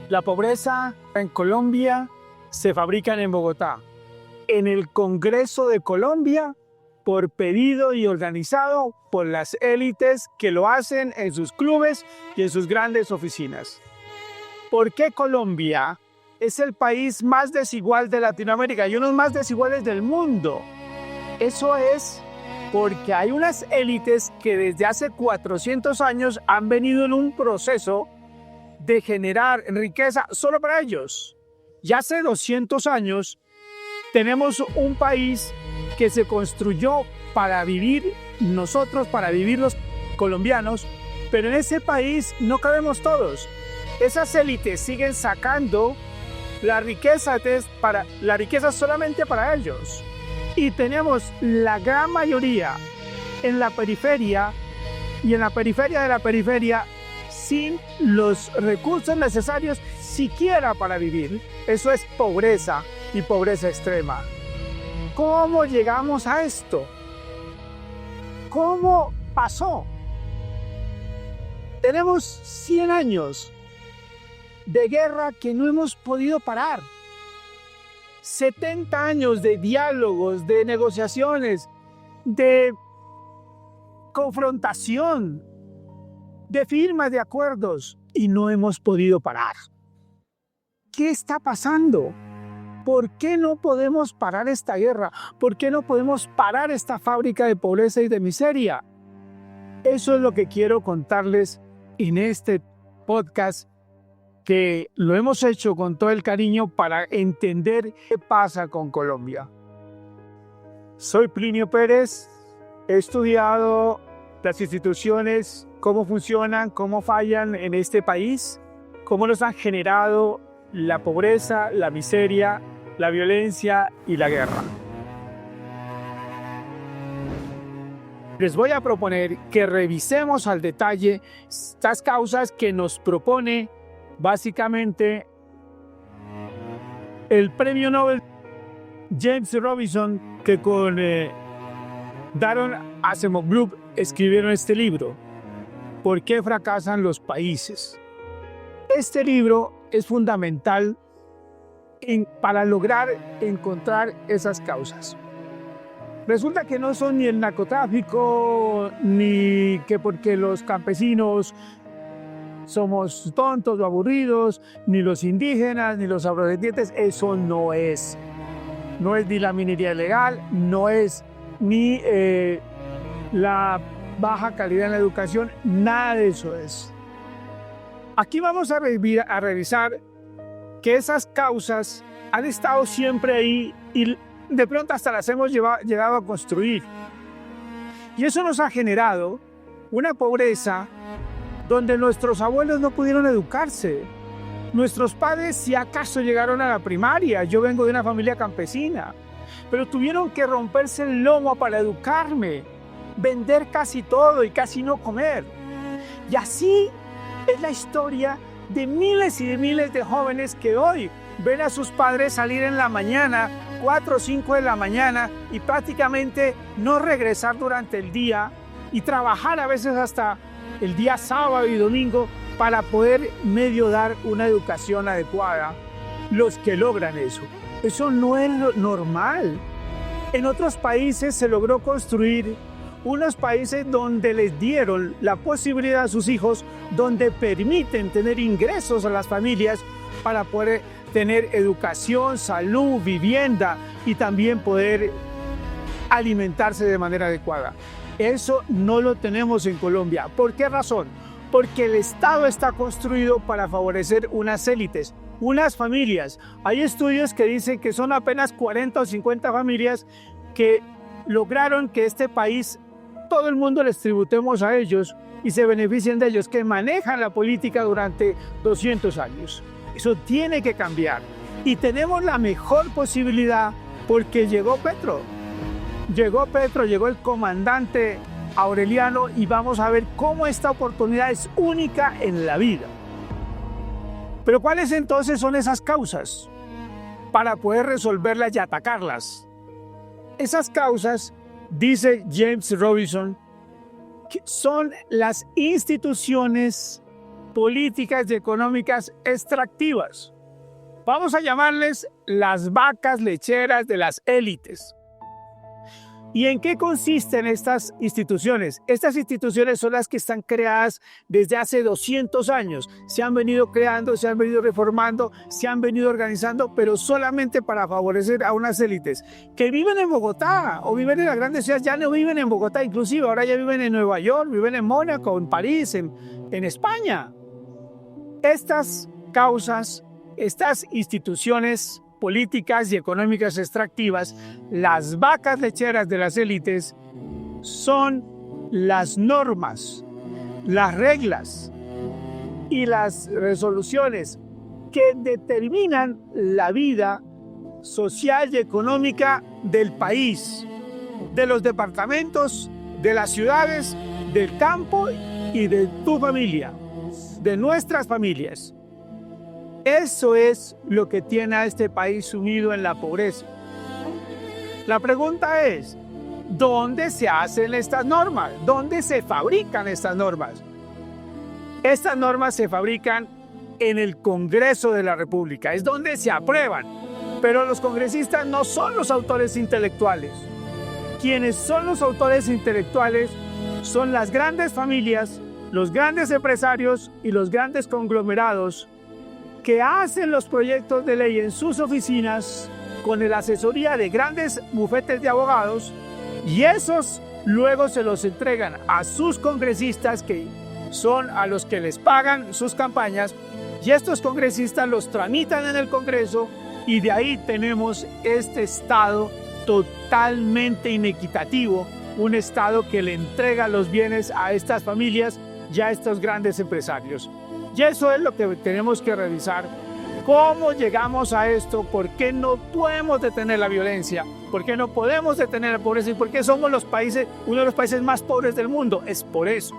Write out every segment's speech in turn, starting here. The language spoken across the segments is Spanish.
La pobreza en Colombia se fabrica en Bogotá, en el Congreso de Colombia, por pedido y organizado por las élites que lo hacen en sus clubes y en sus grandes oficinas. ¿Por qué Colombia es el país más desigual de Latinoamérica y uno de los más desiguales del mundo? Eso es porque hay unas élites que desde hace 400 años han venido en un proceso de generar riqueza solo para ellos. Ya hace 200 años tenemos un país que se construyó para vivir nosotros, para vivir los colombianos, pero en ese país no cabemos todos. Esas élites siguen sacando la riqueza solamente para ellos. Y tenemos la gran mayoría en la periferia y en la periferia de la periferia sin los recursos necesarios siquiera para vivir. Eso es pobreza y pobreza extrema. ¿Cómo llegamos a esto? ¿Cómo pasó? Tenemos 100 años de guerra que no hemos podido parar. 70 años de diálogos, de negociaciones, de confrontación, de firmas de acuerdos y no hemos podido parar. ¿Qué está pasando? ¿Por qué no podemos parar esta guerra? ¿Por qué no podemos parar esta fábrica de pobreza y de miseria? Eso es lo que quiero contarles en este podcast, que lo hemos hecho con todo el cariño para entender qué pasa con Colombia. Soy Plinio Pérez, he estudiado las instituciones, cómo funcionan, cómo fallan en este país, cómo nos han generado la pobreza, la miseria, la violencia y la guerra. Les voy a proponer que revisemos al detalle estas causas que nos propone básicamente el premio Nobel James Robinson, que con Daron Acemoglu escribieron este libro, ¿Por qué fracasan los países? Este libro es fundamental para lograr encontrar esas causas. Resulta que no son ni el narcotráfico, ni que porque los campesinos somos tontos o aburridos, ni los indígenas, ni los afrodescendientes. Eso no es. No es ni la minería ilegal, no es ni la baja calidad en la educación, nada de eso es. Aquí vamos a revisar que esas causas han estado siempre ahí y de pronto hasta las hemos llegado a construir. Y eso nos ha generado una pobreza donde nuestros abuelos no pudieron educarse. Nuestros padres, si acaso, llegaron a la primaria. Yo vengo de una familia campesina, pero tuvieron que romperse el lomo para educarme, vender casi todo y casi no comer. Y así es la historia de miles y de miles de jóvenes que hoy ven a sus padres salir en la mañana, 4 o 5 de la mañana, y prácticamente no regresar durante el día y trabajar a veces hasta el día sábado y domingo para poder medio dar una educación adecuada. Los que logran eso no es normal. En otros países se logró construir unos países donde les dieron la posibilidad a sus hijos, donde permiten tener ingresos a las familias para poder tener educación, salud, vivienda y también poder alimentarse de manera adecuada. Eso no lo tenemos en Colombia. ¿Por qué razón? Porque el Estado está construido para favorecer unas élites, unas familias. Hay estudios que dicen que son apenas 40 o 50 familias que lograron que este país, todo el mundo les tributemos a ellos y se beneficien de ellos, que manejan la política durante 200 años. Eso tiene que cambiar. Y tenemos la mejor posibilidad porque llegó Petro. Llegó el comandante Aureliano y vamos a ver cómo esta oportunidad es única en la vida. Pero ¿cuáles entonces son esas causas para poder resolverlas y atacarlas? Esas causas, dice James Robinson, que son las instituciones políticas económicas extractivas. Vamos a llamarles las vacas lecheras de las élites. ¿Y en qué consisten estas instituciones? Estas instituciones son las que están creadas desde hace 200 años. Se han venido creando, se han venido reformando, se han venido organizando, pero solamente para favorecer a unas élites que viven en Bogotá o viven en las grandes ciudades. Ya no viven en Bogotá, inclusive ahora ya viven en Nueva York, viven en Mónaco, en París, en España. Estas causas, estas instituciones políticas y económicas extractivas, las vacas lecheras de las élites, son las normas, las reglas y las resoluciones que determinan la vida social y económica del país, de los departamentos, de las ciudades, del campo y de tu familia, de nuestras familias. Eso es lo que tiene a este país sumido en la pobreza. La pregunta es, ¿dónde se hacen estas normas? ¿Dónde se fabrican estas normas? Estas normas se fabrican en el Congreso de la República, es donde se aprueban. Pero los congresistas no son los autores intelectuales. Quienes son los autores intelectuales son las grandes familias, los grandes empresarios y los grandes conglomerados que hacen los proyectos de ley en sus oficinas con la asesoría de grandes bufetes de abogados, y esos luego se los entregan a sus congresistas, que son a los que les pagan sus campañas, y estos congresistas los tramitan en el Congreso, y de ahí tenemos este Estado totalmente inequitativo, un Estado que le entrega los bienes a estas familias y a estos grandes empresarios. Y eso es lo que tenemos que revisar. ¿Cómo llegamos a esto? ¿Por qué no podemos detener la violencia? ¿Por qué no podemos detener la pobreza? ¿Y por qué somos uno de los países más pobres del mundo? Es por eso.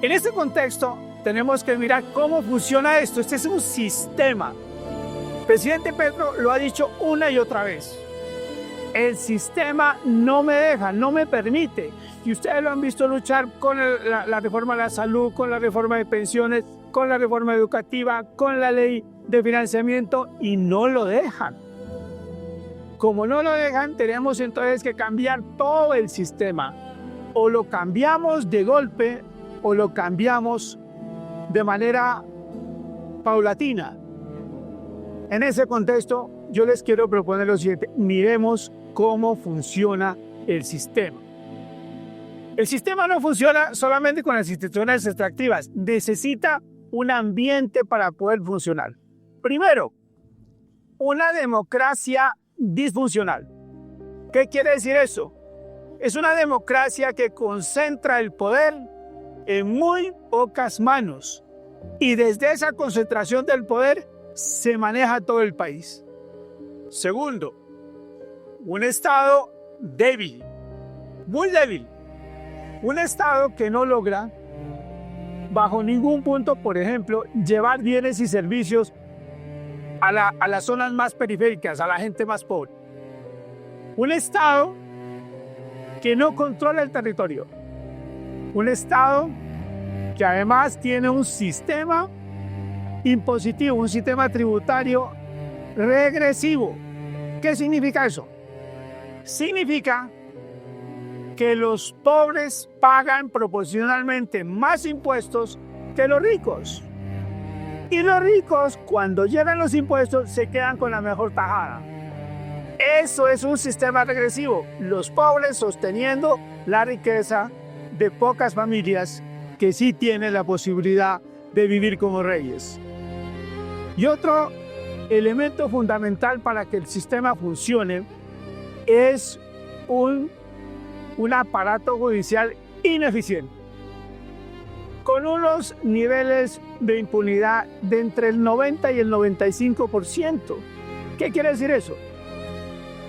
En este contexto, tenemos que mirar cómo funciona esto. Este es un sistema. El presidente Petro lo ha dicho una y otra vez. El sistema no me deja, no me permite. Y ustedes lo han visto luchar con la reforma de la salud, con la reforma de pensiones, con la reforma educativa, con la ley de financiamiento, y no lo dejan. Como no lo dejan, tenemos entonces que cambiar todo el sistema. O lo cambiamos de golpe o lo cambiamos de manera paulatina. En ese contexto, yo les quiero proponer lo siguiente: miremos cómo funciona el sistema. El sistema no funciona solamente con las instituciones extractivas, necesita un ambiente para poder funcionar. Primero, una democracia disfuncional. ¿Qué quiere decir eso? Es una democracia que concentra el poder en muy pocas manos, y desde esa concentración del poder se maneja todo el país. Segundo, un Estado débil, muy débil. Un Estado que no logra, bajo ningún punto, por ejemplo, llevar bienes y servicios a las zonas más periféricas, a la gente más pobre. Un Estado que no controla el territorio. Un Estado que además tiene un sistema impositivo, un sistema tributario regresivo. ¿Qué significa eso? Significa que los pobres pagan proporcionalmente más impuestos que los ricos. Y los ricos, cuando llegan los impuestos, se quedan con la mejor tajada. Eso es un sistema regresivo. Los pobres sosteniendo la riqueza de pocas familias que sí tienen la posibilidad de vivir como reyes. Y otro elemento fundamental para que el sistema funcione es un aparato judicial ineficiente, con unos niveles de impunidad de entre el 90 y el 95%. ¿Qué quiere decir eso?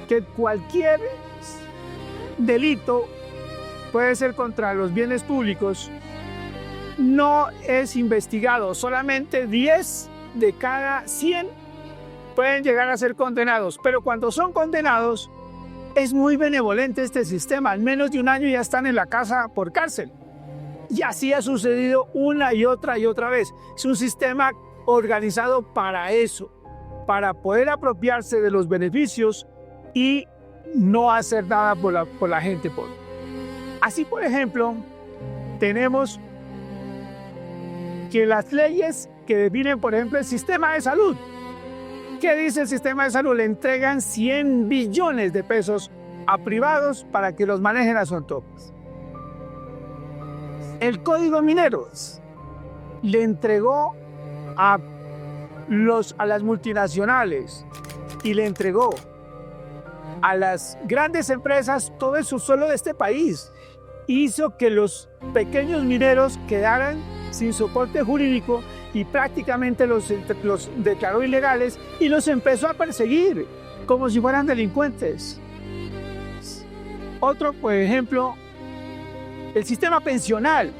Que cualquier delito, puede ser contra los bienes públicos, no es investigado. Solamente 10 de cada 100 pueden llegar a ser condenados, pero cuando son condenados, es muy benevolente este sistema. En menos de un año ya están en la casa por cárcel. Y así ha sucedido una y otra vez. Es un sistema organizado para eso, para poder apropiarse de los beneficios y no hacer nada por la gente pobre. Así, por ejemplo, tenemos que las leyes que definen, por ejemplo, el sistema de salud. ¿Qué dice el sistema de salud? Le entregan 100 billones de pesos a privados para que los manejen las ONTOPs. El Código Minero le entregó a las multinacionales y le entregó a las grandes empresas todo el subsuelo de este país. Hizo que los pequeños mineros quedaran sin soporte jurídico y prácticamente los declaró ilegales y los empezó a perseguir como si fueran delincuentes. Otro, por ejemplo, el sistema pensional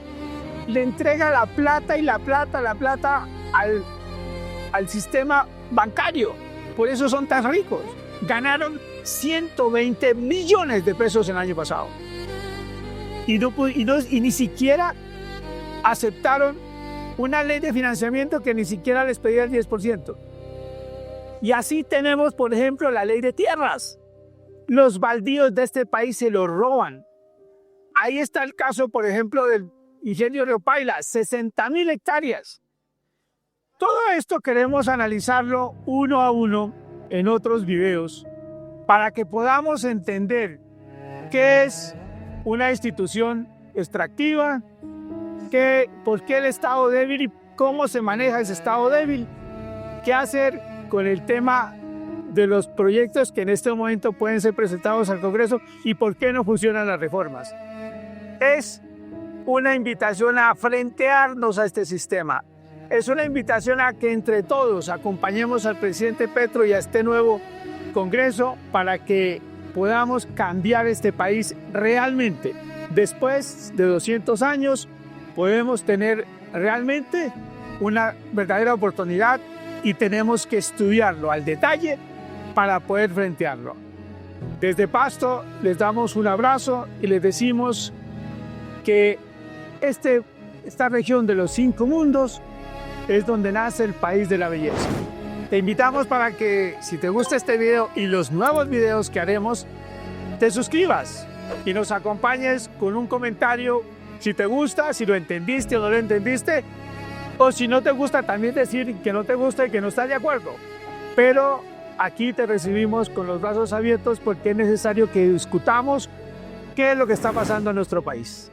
le entrega la plata al sistema bancario. Por eso son tan ricos. Ganaron 120 millones de pesos el año pasado. Y ni siquiera aceptaron una ley de financiamiento que ni siquiera les pedía el 10%. Y así tenemos, por ejemplo, la ley de tierras. Los baldíos de este país se los roban. Ahí está el caso, por ejemplo, del ingenio Río Paila, 60.000 hectáreas. Todo esto queremos analizarlo uno a uno en otros videos para que podamos entender qué es una institución extractiva, por qué el estado débil y cómo se maneja ese estado débil, qué hacer con el tema de los proyectos que en este momento pueden ser presentados al Congreso y por qué no funcionan las reformas. Es una invitación a frentearnos a este sistema. Es una invitación a que entre todos acompañemos al presidente Petro y a este nuevo Congreso para que podamos cambiar este país realmente. Después de 200 años podemos tener realmente una verdadera oportunidad y tenemos que estudiarlo al detalle para poder frentearlo. Desde Pasto les damos un abrazo y les decimos que esta región de los 5 mundos es donde nace el país de la belleza. Te invitamos para que, si te gusta este video y los nuevos videos que haremos, te suscribas y nos acompañes con un comentario si te gusta, si lo entendiste o no lo entendiste, o si no te gusta también decir que no te gusta y que no estás de acuerdo. Pero aquí te recibimos con los brazos abiertos porque es necesario que discutamos qué es lo que está pasando en nuestro país.